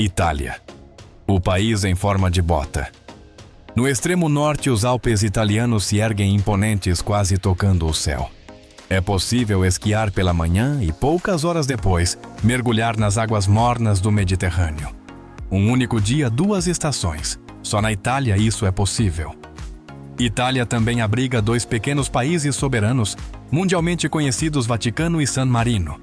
Itália. O país em forma de bota. No extremo norte, os Alpes italianos se erguem imponentes, quase tocando o céu. É possível esquiar pela manhã e, poucas horas depois, mergulhar nas águas mornas do Mediterrâneo. Um único dia, 2 estações. Só na Itália isso é possível. Itália também abriga 2 pequenos países soberanos, mundialmente conhecidos Vaticano e San Marino.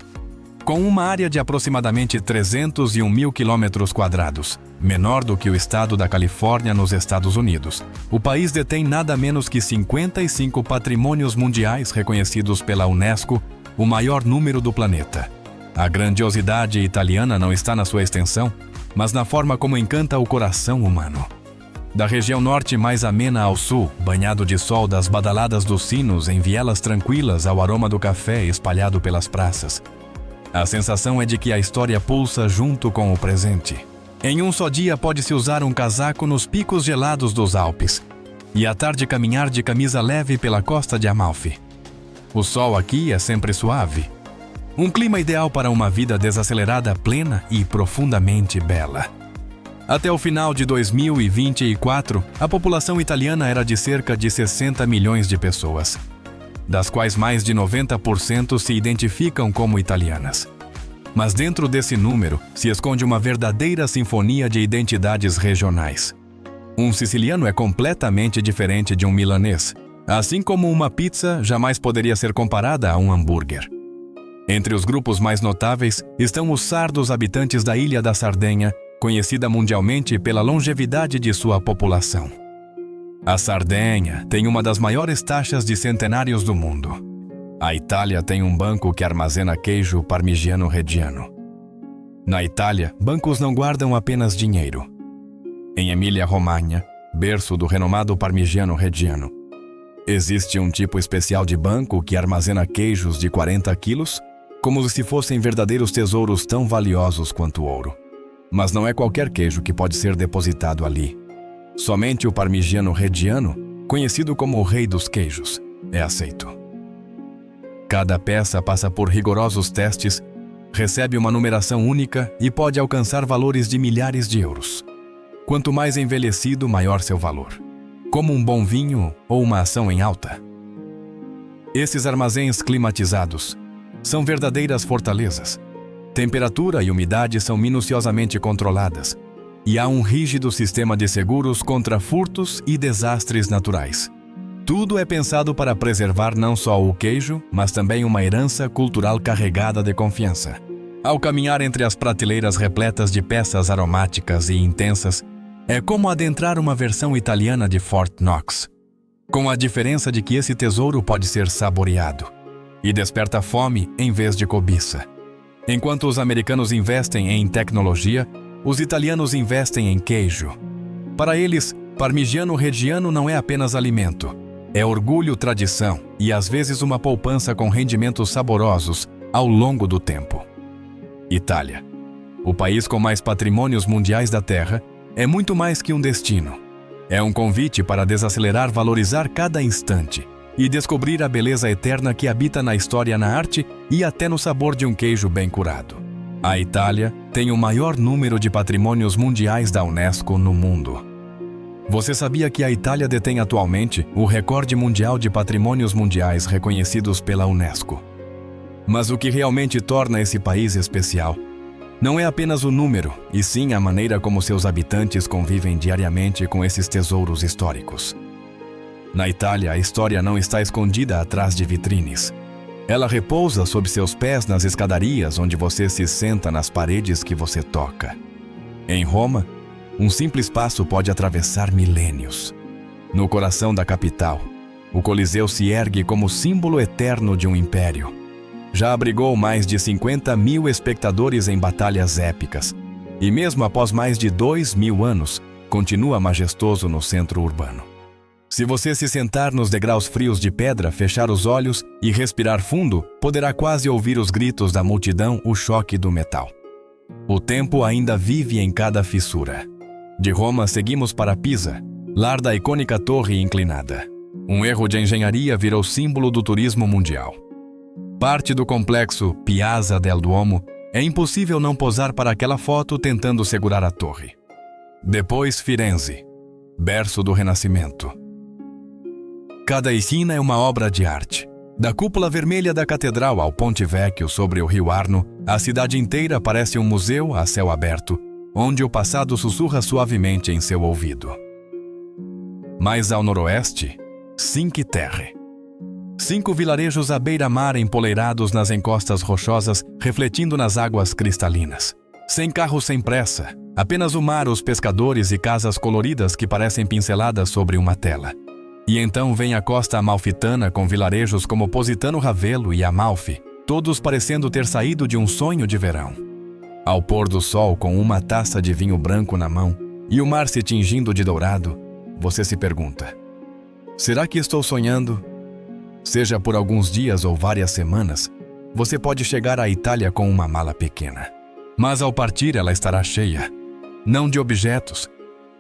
Com uma área de aproximadamente 301 mil quilômetros quadrados, menor do que o estado da Califórnia nos Estados Unidos, o país detém nada menos que 55 patrimônios mundiais reconhecidos pela Unesco, o maior número do planeta. A grandiosidade italiana não está na sua extensão, mas na forma como encanta o coração humano. Da região norte mais amena ao sul, banhado de sol das badaladas dos sinos em vielas tranquilas ao aroma do café espalhado pelas praças. A sensação é de que a história pulsa junto com o presente. Em um só dia pode-se usar um casaco nos picos gelados dos Alpes e à tarde caminhar de camisa leve pela costa de Amalfi. O sol aqui é sempre suave. Um clima ideal para uma vida desacelerada, plena e profundamente bela. Até o final de 2024, a população italiana era de cerca de 60 milhões de pessoas, das quais mais de 90% se identificam como italianas. Mas dentro desse número se esconde uma verdadeira sinfonia de identidades regionais. Um siciliano é completamente diferente de um milanês, assim como uma pizza jamais poderia ser comparada a um hambúrguer. Entre os grupos mais notáveis estão os sardos, habitantes da ilha da Sardenha, conhecida mundialmente pela longevidade de sua população. A Sardenha tem uma das maiores taxas de centenários do mundo. A Itália tem um banco que armazena queijo parmigiano reggiano. Na Itália, bancos não guardam apenas dinheiro. Em Emília-Romagna, berço do renomado parmigiano reggiano, existe um tipo especial de banco que armazena queijos de 40 quilos, como se fossem verdadeiros tesouros tão valiosos quanto ouro. Mas não é qualquer queijo que pode ser depositado ali. Somente o parmigiano reggiano, conhecido como o rei dos queijos, é aceito. Cada peça passa por rigorosos testes, recebe uma numeração única e pode alcançar valores de milhares de euros. Quanto mais envelhecido, maior seu valor. Como um bom vinho ou uma ação em alta. Esses armazéns climatizados são verdadeiras fortalezas. Temperatura e umidade são minuciosamente controladas, e há um rígido sistema de seguros contra furtos e desastres naturais. Tudo é pensado para preservar não só o queijo, mas também uma herança cultural carregada de confiança. Ao caminhar entre as prateleiras repletas de peças aromáticas e intensas, é como adentrar uma versão italiana de Fort Knox, com a diferença de que esse tesouro pode ser saboreado e desperta fome em vez de cobiça. Enquanto os americanos investem em tecnologia, os italianos investem em queijo. Para eles, parmigiano reggiano não é apenas alimento, é orgulho, tradição e às vezes uma poupança com rendimentos saborosos ao longo do tempo. Itália, o país com mais patrimônios mundiais da Terra, é muito mais que um destino. É um convite para desacelerar, valorizar cada instante e descobrir a beleza eterna que habita na história, na arte e até no sabor de um queijo bem curado. A Itália tem o maior número de patrimônios mundiais da Unesco no mundo. Você sabia que a Itália detém atualmente o recorde mundial de patrimônios mundiais reconhecidos pela Unesco? Mas o que realmente torna esse país especial não é apenas o número, e sim a maneira como seus habitantes convivem diariamente com esses tesouros históricos. Na Itália, a história não está escondida atrás de vitrines. Ela repousa sob seus pés nas escadarias onde você se senta, nas paredes que você toca. Em Roma, um simples passo pode atravessar milênios. No coração da capital, o Coliseu se ergue como símbolo eterno de um império. Já abrigou mais de 50 mil espectadores em batalhas épicas, e mesmo após mais de 2.000 anos, continua majestoso no centro urbano. Se você se sentar nos degraus frios de pedra, fechar os olhos e respirar fundo, poderá quase ouvir os gritos da multidão, o choque do metal. O tempo ainda vive em cada fissura. De Roma seguimos para Pisa, lar da icônica torre inclinada. Um erro de engenharia virou símbolo do turismo mundial. Parte do complexo Piazza del Duomo É impossível não posar para aquela foto tentando segurar a torre. Depois Firenze, berço do Renascimento. Cada esquina é uma obra de arte. Da cúpula vermelha da catedral ao Ponte Vecchio sobre o rio Arno, a cidade inteira parece um museu a céu aberto, onde o passado sussurra suavemente em seu ouvido. Mais ao noroeste, Cinque Terre. 5 vilarejos à beira-mar empoleirados nas encostas rochosas, refletindo nas águas cristalinas. Sem carro, sem pressa, apenas o mar, os pescadores e casas coloridas que parecem pinceladas sobre uma tela. E então vem a costa amalfitana com vilarejos como Positano Ravelo e Amalfi, todos parecendo ter saído de um sonho de verão. Ao pôr do sol com uma taça de vinho branco na mão e o mar se tingindo de dourado, você se pergunta: será que estou sonhando? Seja por alguns dias ou várias semanas, você pode chegar à Itália com uma mala pequena. Mas ao partir ela estará cheia, não de objetos,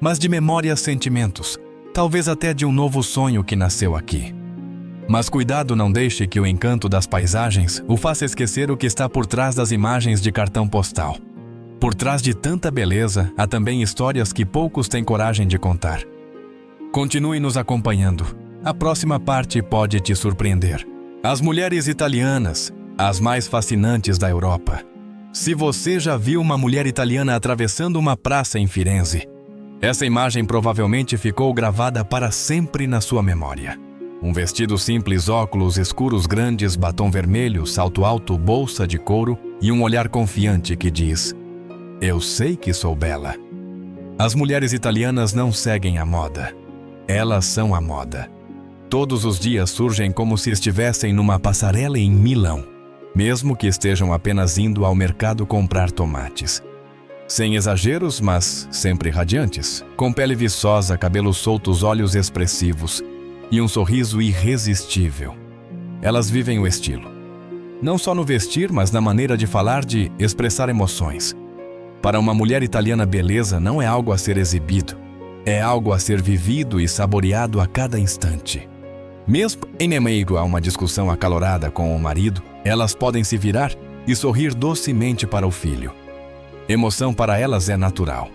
mas de memórias, sentimentos, talvez até de um novo sonho que nasceu aqui. Mas cuidado, não deixe que o encanto das paisagens o faça esquecer o que está por trás das imagens de cartão postal. Por trás de tanta beleza, há também histórias que poucos têm coragem de contar. Continue nos acompanhando. A próxima parte pode te surpreender. As mulheres italianas, as mais fascinantes da Europa. Se você já viu uma mulher italiana atravessando uma praça em Firenze, essa imagem provavelmente ficou gravada para sempre na sua memória. Um vestido simples, óculos escuros grandes, batom vermelho, salto alto, bolsa de couro e um olhar confiante que diz: eu sei que sou bela. As mulheres italianas não seguem a moda. Elas são a moda. Todos os dias surgem como se estivessem numa passarela em Milão, mesmo que estejam apenas indo ao mercado comprar tomates. Sem exageros, mas sempre radiantes, com pele viçosa, cabelos soltos, olhos expressivos e um sorriso irresistível. Elas vivem o estilo. Não só no vestir, mas na maneira de falar, de expressar emoções. Para uma mulher italiana, beleza não é algo a ser exibido, é algo a ser vivido e saboreado a cada instante. Mesmo em meio a uma discussão acalorada com o marido, elas podem se virar e sorrir docemente para o filho. Emoção para elas é natural,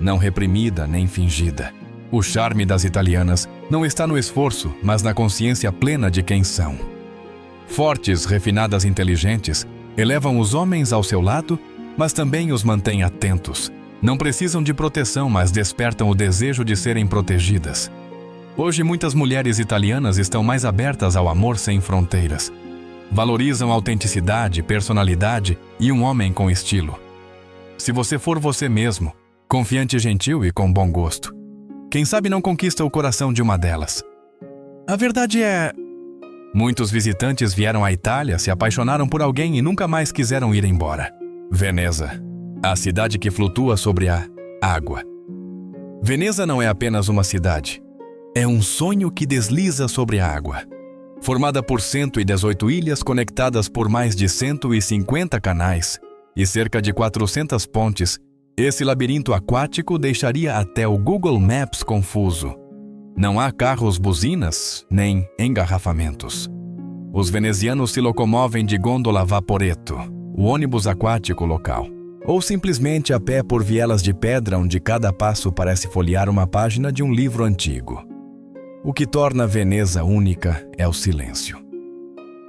não reprimida nem fingida. O charme das italianas não está no esforço, mas na consciência plena de quem são. Fortes, refinadas, inteligentes, elevam os homens ao seu lado, mas também os mantêm atentos. Não precisam de proteção, mas despertam o desejo de serem protegidas. Hoje, muitas mulheres italianas estão mais abertas ao amor sem fronteiras. Valorizam autenticidade, personalidade e um homem com estilo. Se você for você mesmo, confiante, gentil e com bom gosto, quem sabe não conquista o coração de uma delas. A verdade é... muitos visitantes vieram à Itália, se apaixonaram por alguém e nunca mais quiseram ir embora. Veneza, a cidade que flutua sobre a água. Veneza não é apenas uma cidade. É um sonho que desliza sobre a água. Formada por 118 ilhas conectadas por mais de 150 canais e cerca de 400 pontes, esse labirinto aquático deixaria até o Google Maps confuso. Não há carros, buzinas, nem engarrafamentos. Os venezianos se locomovem de gôndola Vaporetto, o ônibus aquático local, ou simplesmente a pé por vielas de pedra onde cada passo parece folhear uma página de um livro antigo. O que torna Veneza única é o silêncio.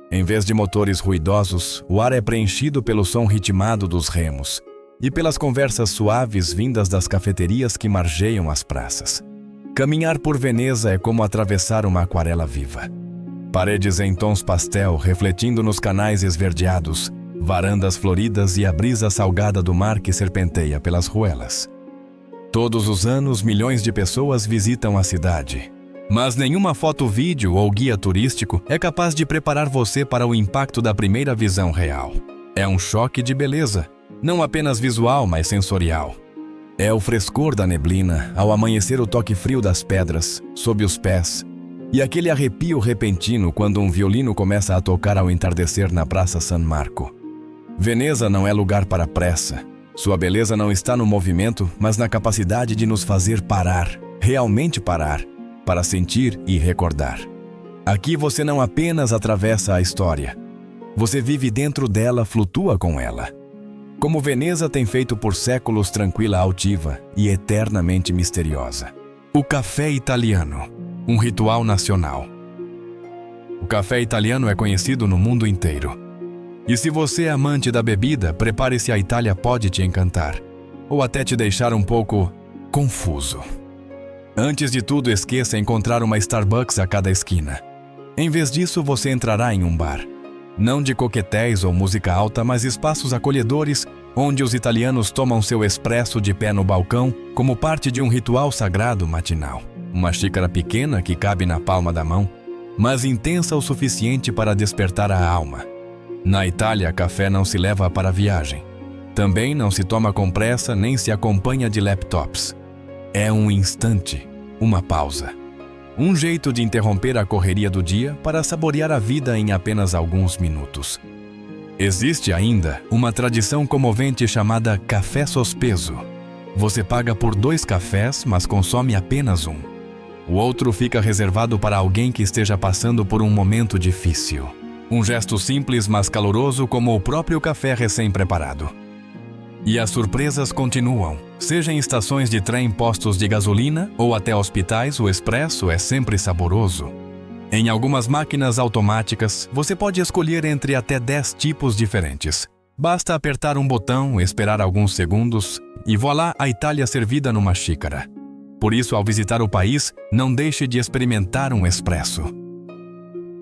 Em vez de motores ruidosos, o ar é preenchido pelo som ritmado dos remos e pelas conversas suaves vindas das cafeterias que margeiam as praças. Caminhar por Veneza é como atravessar uma aquarela viva. Paredes em tons pastel refletindo nos canais esverdeados, varandas floridas e a brisa salgada do mar que serpenteia pelas ruelas. Todos os anos, milhões de pessoas visitam a cidade. Mas nenhuma foto, vídeo ou guia turístico é capaz de preparar você para o impacto da primeira visão real. É um choque de beleza, não apenas visual, mas sensorial. É o frescor da neblina, ao amanhecer o toque frio das pedras, sob os pés, e aquele arrepio repentino quando um violino começa a tocar ao entardecer na Praça San Marco. Veneza não é lugar para pressa. Sua beleza não está no movimento, mas na capacidade de nos fazer parar, realmente parar, para sentir e recordar. Aqui você não apenas atravessa a história, você vive dentro dela, flutua com ela. como Veneza tem feito por séculos tranquila, altiva e eternamente misteriosa. O café italiano, um ritual nacional. O café italiano é conhecido no mundo inteiro. E se você é amante da bebida, prepare-se, a Itália pode te encantar, ou até te deixar um pouco confuso. Antes de tudo, esqueça encontrar uma Starbucks a cada esquina. Em vez disso, você entrará em um bar. Não de coquetéis ou música alta, mas espaços acolhedores onde os italianos tomam seu expresso de pé no balcão como parte de um ritual sagrado matinal. Uma xícara pequena que cabe na palma da mão, mas intensa o suficiente para despertar a alma. Na Itália, café não se leva para a viagem. Também não se toma com pressa nem se acompanha de laptops. É um instante, uma pausa. Um jeito de interromper a correria do dia para saborear a vida em apenas alguns minutos. Existe ainda uma tradição comovente chamada café sospeso. Você paga por 2 cafés, mas consome apenas um. O outro fica reservado para alguém que esteja passando por um momento difícil. Um gesto simples, mas caloroso, como o próprio café recém-preparado. E as surpresas continuam. Seja em estações de trem, postos de gasolina ou até hospitais, o expresso é sempre saboroso. Em algumas máquinas automáticas, você pode escolher entre até 10 tipos diferentes. Basta apertar um botão, esperar alguns segundos e voilá, a Itália servida numa xícara. Por isso, ao visitar o país, não deixe de experimentar um expresso.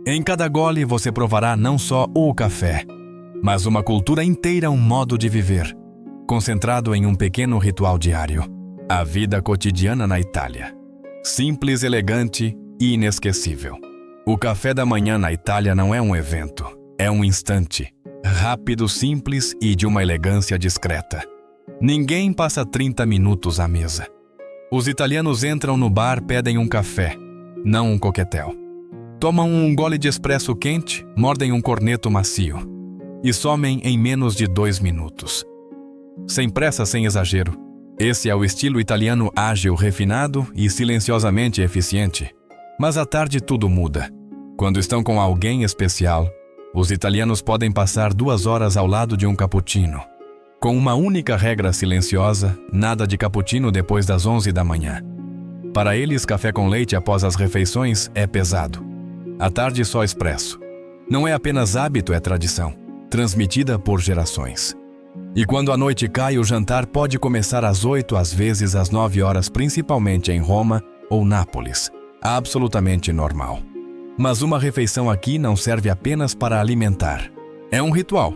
Em cada gole, você provará não só o café, mas uma cultura inteira, um modo de viver, concentrado em um pequeno ritual diário. A vida cotidiana na Itália. Simples, elegante e inesquecível. O café da manhã na Itália não é um evento, é um instante. Rápido, simples e de uma elegância discreta. Ninguém passa 30 minutos à mesa. Os italianos entram no bar, pedem um café, não um coquetel. Tomam um gole de expresso quente, mordem um corneto macio e somem em menos de 2 minutos. Sem pressa, sem exagero. Esse é o estilo italiano ágil, refinado e silenciosamente eficiente. Mas à tarde tudo muda. Quando estão com alguém especial, os italianos podem passar 2 horas ao lado de um cappuccino. Com uma única regra silenciosa, nada de cappuccino depois das 11 da manhã. Para eles, café com leite após as refeições é pesado. À tarde, só expresso. Não é apenas hábito, é tradição, transmitida por gerações. E quando a noite cai, o jantar pode começar às 8, às vezes às 9 horas, principalmente em Roma ou Nápoles. Absolutamente normal. Mas uma refeição aqui não serve apenas para alimentar. É um ritual.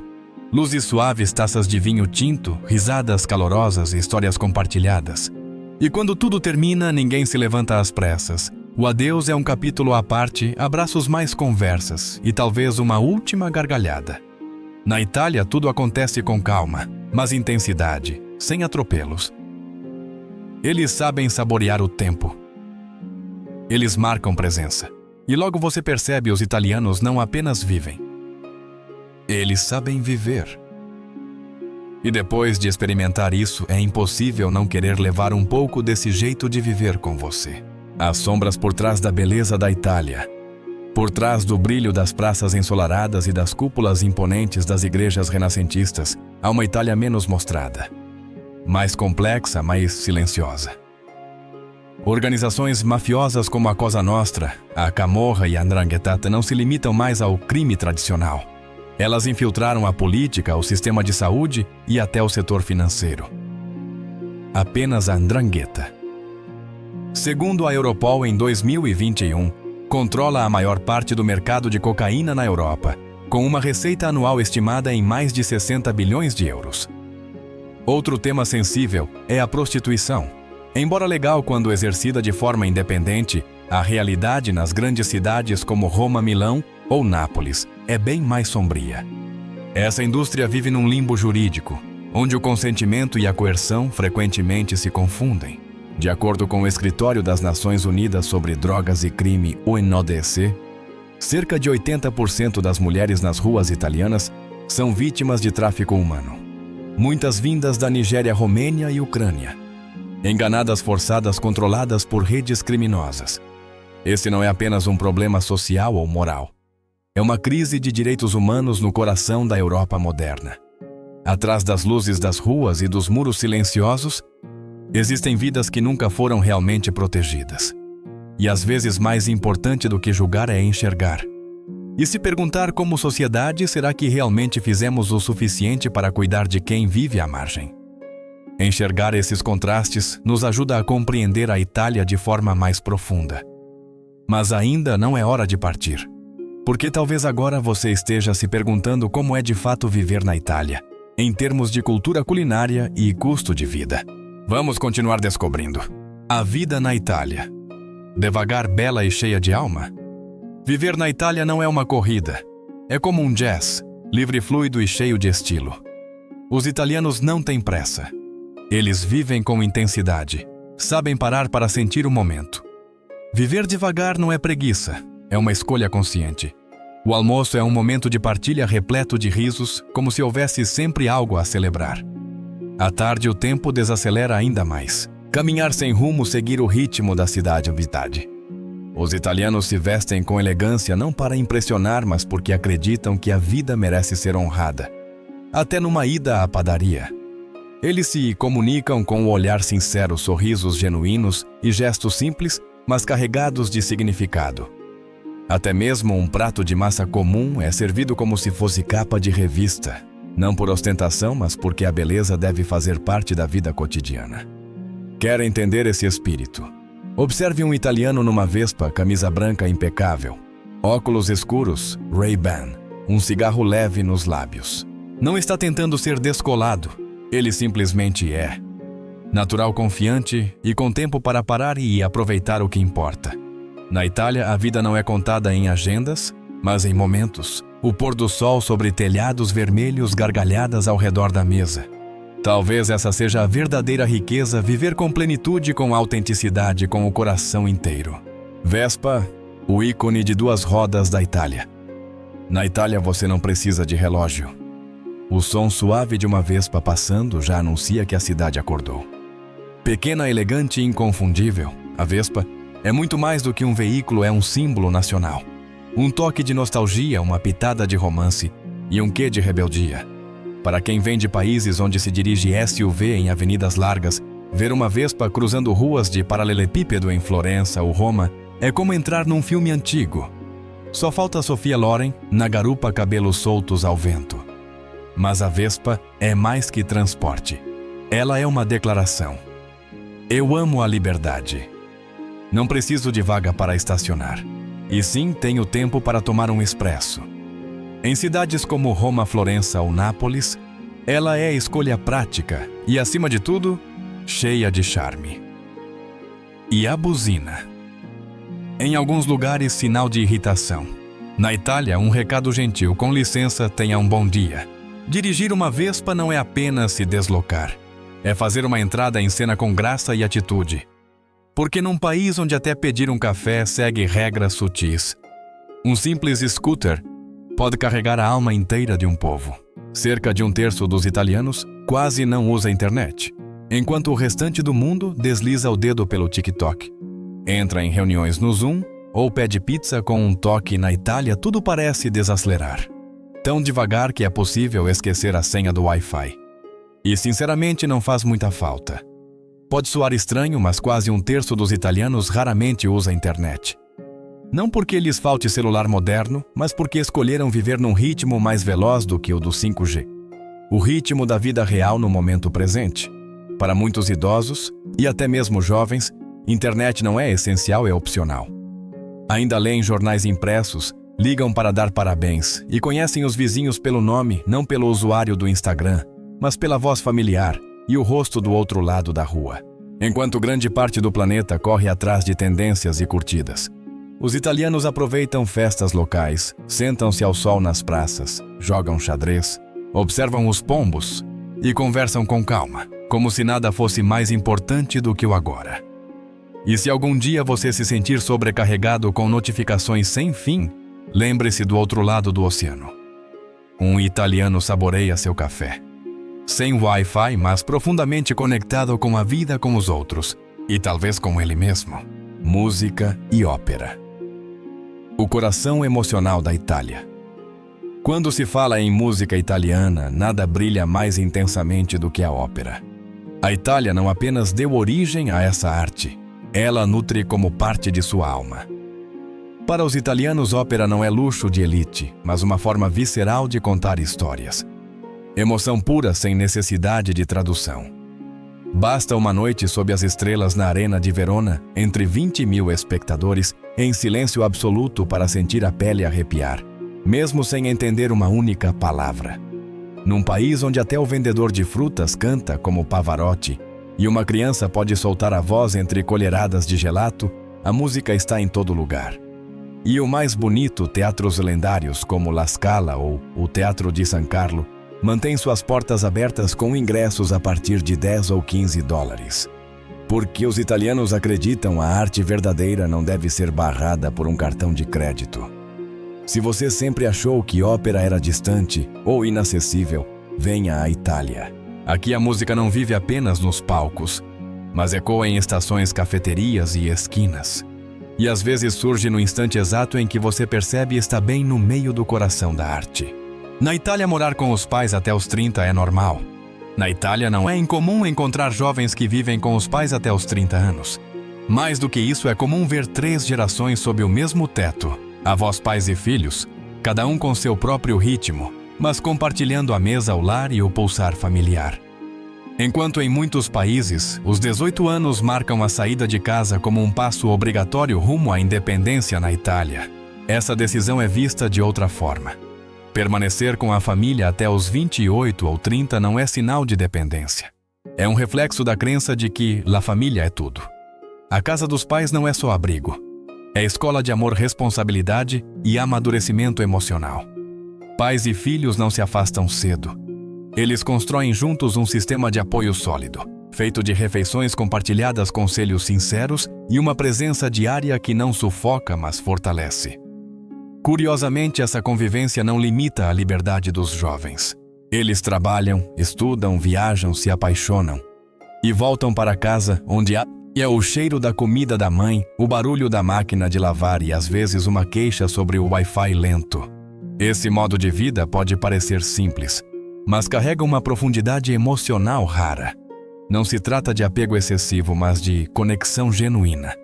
Luzes suaves, taças de vinho tinto, risadas calorosas e histórias compartilhadas. E quando tudo termina, ninguém se levanta às pressas. O adeus é um capítulo à parte, abraços, mais conversas e talvez uma última gargalhada. Na Itália, tudo acontece com calma, mas intensidade, sem atropelos. Eles sabem saborear o tempo. Eles marcam presença. E logo você percebe, os italianos não apenas vivem. Eles sabem viver. E depois de experimentar isso, é impossível não querer levar um pouco desse jeito de viver com você. As sombras por trás da beleza da Itália. Por trás do brilho das praças ensolaradas e das cúpulas imponentes das igrejas renascentistas, há uma Itália menos mostrada. Mais complexa, mais silenciosa. Organizações mafiosas como a Cosa Nostra, a Camorra e a 'Ndrangheta não se limitam mais ao crime tradicional. Elas infiltraram a política, o sistema de saúde e até o setor financeiro. Apenas a 'Ndrangheta. Segundo a Europol, em 2021, controla a maior parte do mercado de cocaína na Europa, com uma receita anual estimada em mais de 60 bilhões de euros. Outro tema sensível é a prostituição. Embora legal quando exercida de forma independente, a realidade nas grandes cidades como Roma, Milão ou Nápoles é bem mais sombria. Essa indústria vive num limbo jurídico, onde o consentimento e a coerção frequentemente se confundem. De acordo com o Escritório das Nações Unidas sobre Drogas e Crime, UNODC, cerca de 80% das mulheres nas ruas italianas são vítimas de tráfico humano. Muitas vindas da Nigéria, Romênia e Ucrânia. Enganadas, forçadas, controladas por redes criminosas. Esse não é apenas um problema social ou moral. É uma crise de direitos humanos no coração da Europa moderna. Atrás das luzes das ruas e dos muros silenciosos, existem vidas que nunca foram realmente protegidas. E às vezes mais importante do que julgar é enxergar. E se perguntar como sociedade, será que realmente fizemos o suficiente para cuidar de quem vive à margem? Enxergar esses contrastes nos ajuda a compreender a Itália de forma mais profunda. Mas ainda não é hora de partir. Porque talvez agora você esteja se perguntando como é de fato viver na Itália, em termos de cultura culinária e custo de vida. Vamos continuar descobrindo. A vida na Itália. Devagar, bela e cheia de alma? Viver na Itália não é uma corrida. É como um jazz, livre, fluido e cheio de estilo. Os italianos não têm pressa. Eles vivem com intensidade. Sabem parar para sentir o momento. Viver devagar não é preguiça, é uma escolha consciente. O almoço é um momento de partilha repleto de risos, como se houvesse sempre algo a celebrar. À tarde, o tempo desacelera ainda mais. Caminhar sem rumo, seguir o ritmo da cidade habitada. Os italianos se vestem com elegância não para impressionar, mas porque acreditam que a vida merece ser honrada. Até numa ida à padaria. Eles se comunicam com o olhar sincero, sorrisos genuínos e gestos simples, mas carregados de significado. Até mesmo um prato de massa comum é servido como se fosse capa de revista. Não por ostentação, mas porque a beleza deve fazer parte da vida cotidiana. Quer entender esse espírito? Observe um italiano numa Vespa, camisa branca impecável, óculos escuros, Ray-Ban, um cigarro leve nos lábios. Não está tentando ser descolado, ele simplesmente é. Natural, confiante e com tempo para parar e aproveitar o que importa. Na Itália, a vida não é contada em agendas, mas em momentos. O pôr do sol sobre telhados vermelhos, gargalhadas ao redor da mesa. Talvez essa seja a verdadeira riqueza, viver com plenitude, com autenticidade, com o coração inteiro. Vespa, o ícone de 2 rodas da Itália. Na Itália você não precisa de relógio. O som suave de uma Vespa passando já anuncia que a cidade acordou. Pequena, elegante e inconfundível, a Vespa é muito mais do que um veículo, é um símbolo nacional. Um toque de nostalgia, uma pitada de romance e um quê de rebeldia. Para quem vem de países onde se dirige SUV em avenidas largas, ver uma Vespa cruzando ruas de paralelepípedo em Florença ou Roma é como entrar num filme antigo. Só falta Sophia Loren na garupa, cabelos soltos ao vento. Mas a Vespa é mais que transporte. Ela é uma declaração. Eu amo a liberdade. Não preciso de vaga para estacionar. E sim, tenho tempo para tomar um expresso. Em cidades como Roma, Florença ou Nápoles, ela é a escolha prática e, acima de tudo, cheia de charme. E a buzina. Em alguns lugares, sinal de irritação. Na Itália, um recado gentil, com licença, tenha um bom dia. Dirigir uma Vespa não é apenas se deslocar. É fazer uma entrada em cena com graça e atitude. Porque num país onde até pedir um café segue regras sutis, um simples scooter pode carregar a alma inteira de um povo. Cerca de 1/3 dos italianos quase não usa a internet, enquanto o restante do mundo desliza o dedo pelo TikTok. Entra em reuniões no Zoom ou pede pizza com um toque. Na Itália, tudo parece desacelerar. Tão devagar que é possível esquecer a senha do Wi-Fi. E sinceramente não faz muita falta. Pode soar estranho, mas quase 1/3 dos italianos raramente usa a internet. Não porque lhes falte celular moderno, mas porque escolheram viver num ritmo mais veloz do que o do 5G. O ritmo da vida real no momento presente. Para muitos idosos, e até mesmo jovens, internet não é essencial, é opcional. Ainda leem jornais impressos, ligam para dar parabéns e conhecem os vizinhos pelo nome, não pelo usuário do Instagram, mas pela voz familiar e o rosto do outro lado da rua. Enquanto grande parte do planeta corre atrás de tendências e curtidas, os italianos aproveitam festas locais, sentam-se ao sol nas praças, jogam xadrez, observam os pombos e conversam com calma, como se nada fosse mais importante do que o agora. E se algum dia você se sentir sobrecarregado com notificações sem fim, lembre-se do outro lado do oceano. Um italiano saboreia seu café. Sem Wi-Fi, mas profundamente conectado com a vida, com os outros, e talvez com ele mesmo. Música e ópera. O coração emocional da Itália. Quando se fala em música italiana, nada brilha mais intensamente do que a ópera. A Itália não apenas deu origem a essa arte, ela a nutre como parte de sua alma. Para os italianos, ópera não é luxo de elite, mas uma forma visceral de contar histórias. Emoção pura sem necessidade de tradução. Basta uma noite sob as estrelas na Arena de Verona, entre 20.000 espectadores, em silêncio absoluto para sentir a pele arrepiar, mesmo sem entender uma única palavra. Num país onde até o vendedor de frutas canta como Pavarotti e uma criança pode soltar a voz entre colheradas de gelato, a música está em todo lugar. E o mais bonito, teatros lendários como La Scala ou o Teatro de San Carlo, mantém suas portas abertas com ingressos a partir de 10 ou 15 dólares. Porque os italianos acreditam a arte verdadeira não deve ser barrada por um cartão de crédito. Se você sempre achou que ópera era distante ou inacessível, venha à Itália. Aqui a música não vive apenas nos palcos, mas ecoa em estações, cafeterias e esquinas. E às vezes surge no instante exato em que você percebe está bem no meio do coração da arte. Na Itália, morar com os pais até os 30 é normal. Na Itália, não é incomum encontrar jovens que vivem com os pais até os 30 anos. Mais do que isso, é comum ver 3 gerações sob o mesmo teto. Avós, pais e filhos, cada um com seu próprio ritmo, mas compartilhando a mesa, o lar e o pulsar familiar. Enquanto em muitos países, os 18 anos marcam a saída de casa como um passo obrigatório rumo à independência, na Itália, essa decisão é vista de outra forma. Permanecer com a família até os 28 ou 30 não é sinal de dependência. É um reflexo da crença de que a família é tudo. A casa dos pais não é só abrigo. É escola de amor, responsabilidade e amadurecimento emocional. Pais e filhos não se afastam cedo. Eles constroem juntos um sistema de apoio sólido, feito de refeições compartilhadas, conselhos sinceros e uma presença diária que não sufoca, mas fortalece. Curiosamente, essa convivência não limita a liberdade dos jovens. Eles trabalham, estudam, viajam, se apaixonam e voltam para casa onde é o cheiro da comida da mãe, o barulho da máquina de lavar e às vezes uma queixa sobre o Wi-Fi lento. Esse modo de vida pode parecer simples, mas carrega uma profundidade emocional rara. Não se trata de apego excessivo, mas de conexão genuína.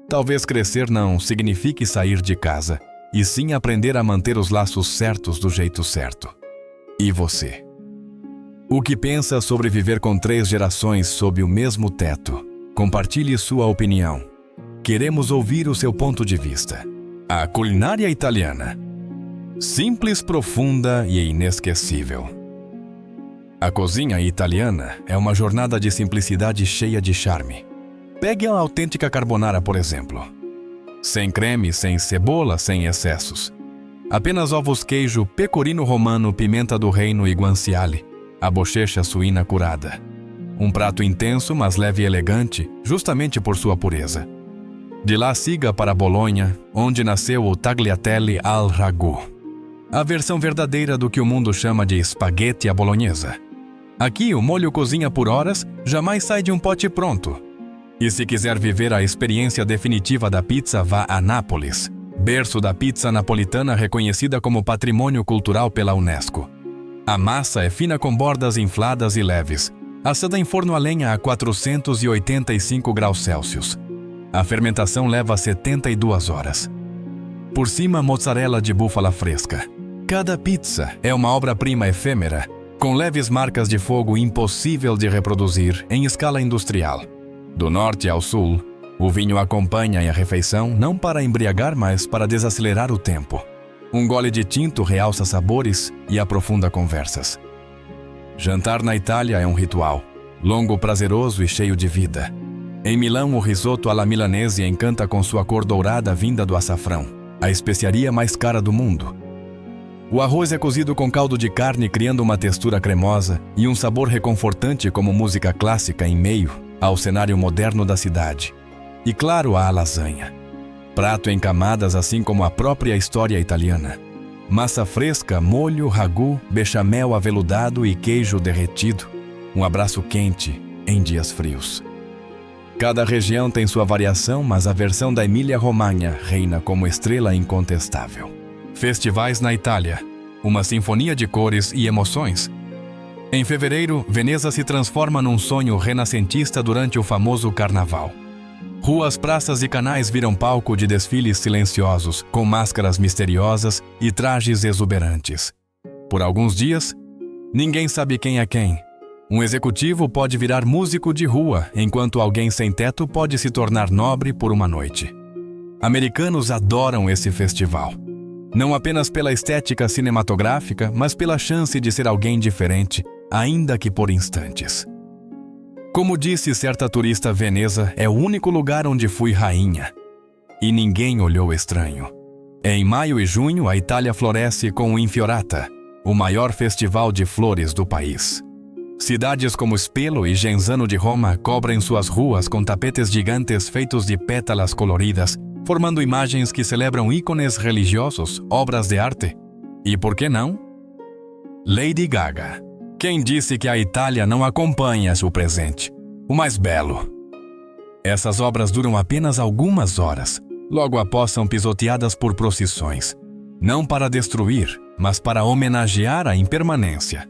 Talvez crescer não signifique sair de casa, e sim aprender a manter os laços certos do jeito certo. E você? O que pensa sobre viver com 3 gerações sob o mesmo teto? Compartilhe sua opinião. Queremos ouvir o seu ponto de vista. A culinária italiana. Simples, profunda e inesquecível. A cozinha italiana é uma jornada de simplicidade cheia de charme. Pegue a autêntica carbonara, por exemplo. Sem creme, sem cebola, sem excessos. Apenas ovos, queijo, pecorino romano, pimenta do reino e guanciale, a bochecha suína curada. Um prato intenso, mas leve e elegante, justamente por sua pureza. De lá siga para Bolonha, onde nasceu o tagliatelle al ragù, a versão verdadeira do que o mundo chama de espaguete à bolonhesa. Aqui o molho cozinha por horas, jamais sai de um pote pronto. E se quiser viver a experiência definitiva da pizza, vá a Nápoles, berço da pizza napolitana reconhecida como patrimônio cultural pela Unesco. A massa é fina com bordas infladas e leves, assada em forno a lenha a 485 graus Celsius. A fermentação leva 72 horas. Por cima, mozzarella de búfala fresca. Cada pizza é uma obra-prima efêmera, com leves marcas de fogo impossível de reproduzir em escala industrial. Do norte ao sul, o vinho acompanha a refeição não para embriagar, mas para desacelerar o tempo. Um gole de tinto realça sabores e aprofunda conversas. Jantar na Itália é um ritual, longo, prazeroso e cheio de vida. Em Milão, o risoto alla milanese encanta com sua cor dourada vinda do açafrão, a especiaria mais cara do mundo. O arroz é cozido com caldo de carne, criando uma textura cremosa e um sabor reconfortante como música clássica em meio ao cenário moderno da cidade. E claro, há a lasanha. Prato em camadas, assim como a própria história italiana. Massa fresca, molho, ragù, bechamel aveludado e queijo derretido. Um abraço quente em dias frios. Cada região tem sua variação, mas a versão da Emília-Romagna reina como estrela incontestável. Festivais na Itália. uma sinfonia de cores e emoções. Em fevereiro, Veneza se transforma num sonho renascentista durante o famoso carnaval. Ruas, praças e canais viram palco de desfiles silenciosos, com máscaras misteriosas e trajes exuberantes. Por alguns dias, ninguém sabe quem é quem. Um executivo pode virar músico de rua, enquanto alguém sem teto pode se tornar nobre por uma noite. Americanos adoram esse festival. Não apenas pela estética cinematográfica, mas pela chance de ser alguém diferente, ainda que por instantes. Como disse certa turista, Veneza é o único lugar onde fui rainha. E ninguém olhou estranho. Em maio e junho, a Itália floresce com o Infiorata, o maior festival de flores do país. Cidades como Spello e Genzano de Roma cobrem suas ruas com tapetes gigantes feitos de pétalas coloridas, formando imagens que celebram ícones religiosos, obras de arte. E por que não? Lady Gaga. Quem disse que a Itália não acompanha seu presente? O mais belo. Essas obras duram apenas algumas horas, logo após são pisoteadas por procissões. Não para destruir, mas para homenagear a impermanência.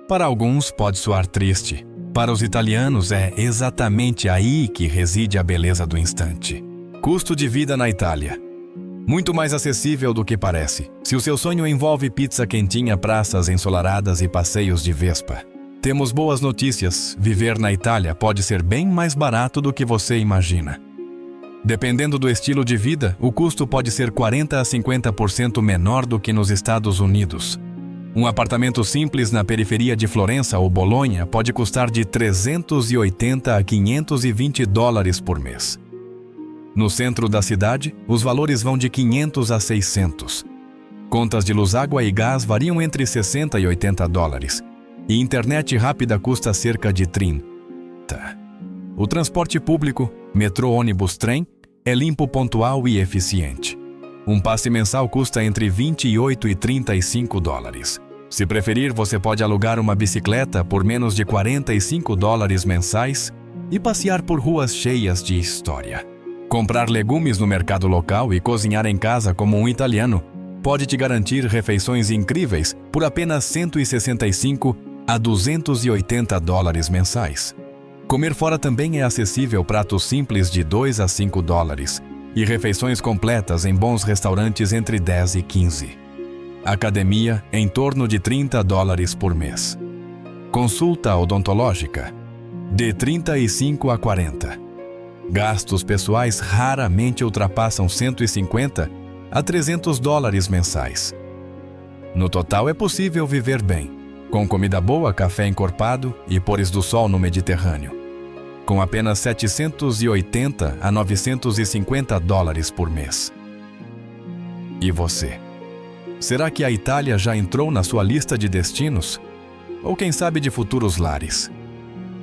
Para alguns pode soar triste. Para os italianos é exatamente aí que reside a beleza do instante. Custo de vida na Itália. Muito mais acessível do que parece, se o seu sonho envolve pizza quentinha, praças ensolaradas e passeios de Vespa. Temos boas notícias, viver na Itália pode ser bem mais barato do que você imagina. Dependendo do estilo de vida, o custo pode ser 40% a 50% menor do que nos Estados Unidos. Um apartamento simples na periferia de Florença ou Bolonha pode custar de 380 a 520 dólares por mês. No centro da cidade, os valores vão de 500 a 600. Contas de luz, água e gás variam entre 60 e 80 dólares. E internet rápida custa cerca de 30. O transporte público, metrô, ônibus, trem, é limpo, pontual e eficiente. Um passe mensal custa entre 28 e 35 dólares. Se preferir, você pode alugar uma bicicleta por menos de 45 dólares mensais e passear por ruas cheias de história. Comprar legumes no mercado local e cozinhar em casa como um italiano pode te garantir refeições incríveis por apenas 165 a 280 dólares mensais. Comer fora também é acessível, pratos simples de 2 a 5 dólares e refeições completas em bons restaurantes entre 10 e 15. Academia em torno de 30 dólares por mês. Consulta odontológica de 35 a 40. Gastos pessoais raramente ultrapassam 150 a 300 dólares mensais. No total é possível viver bem, com comida boa, café encorpado e pôres do sol no Mediterrâneo, com apenas 780 a 950 dólares por mês. E você? Será que a Itália já entrou na sua lista de destinos? Ou quem sabe de futuros lares?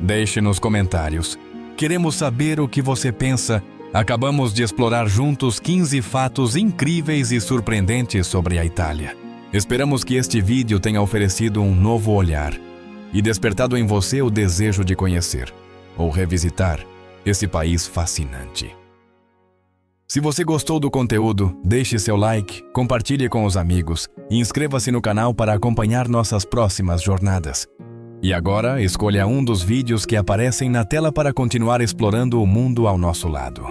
Deixe nos comentários. Queremos saber o que você pensa. Acabamos de explorar juntos 15 fatos incríveis e surpreendentes sobre a Itália. Esperamos que este vídeo tenha oferecido um novo olhar e despertado em você o desejo de conhecer ou revisitar esse país fascinante. Se você gostou do conteúdo, deixe seu like, compartilhe com os amigos e inscreva-se no canal para acompanhar nossas próximas jornadas. E agora, escolha um dos vídeos que aparecem na tela para continuar explorando o mundo ao nosso lado.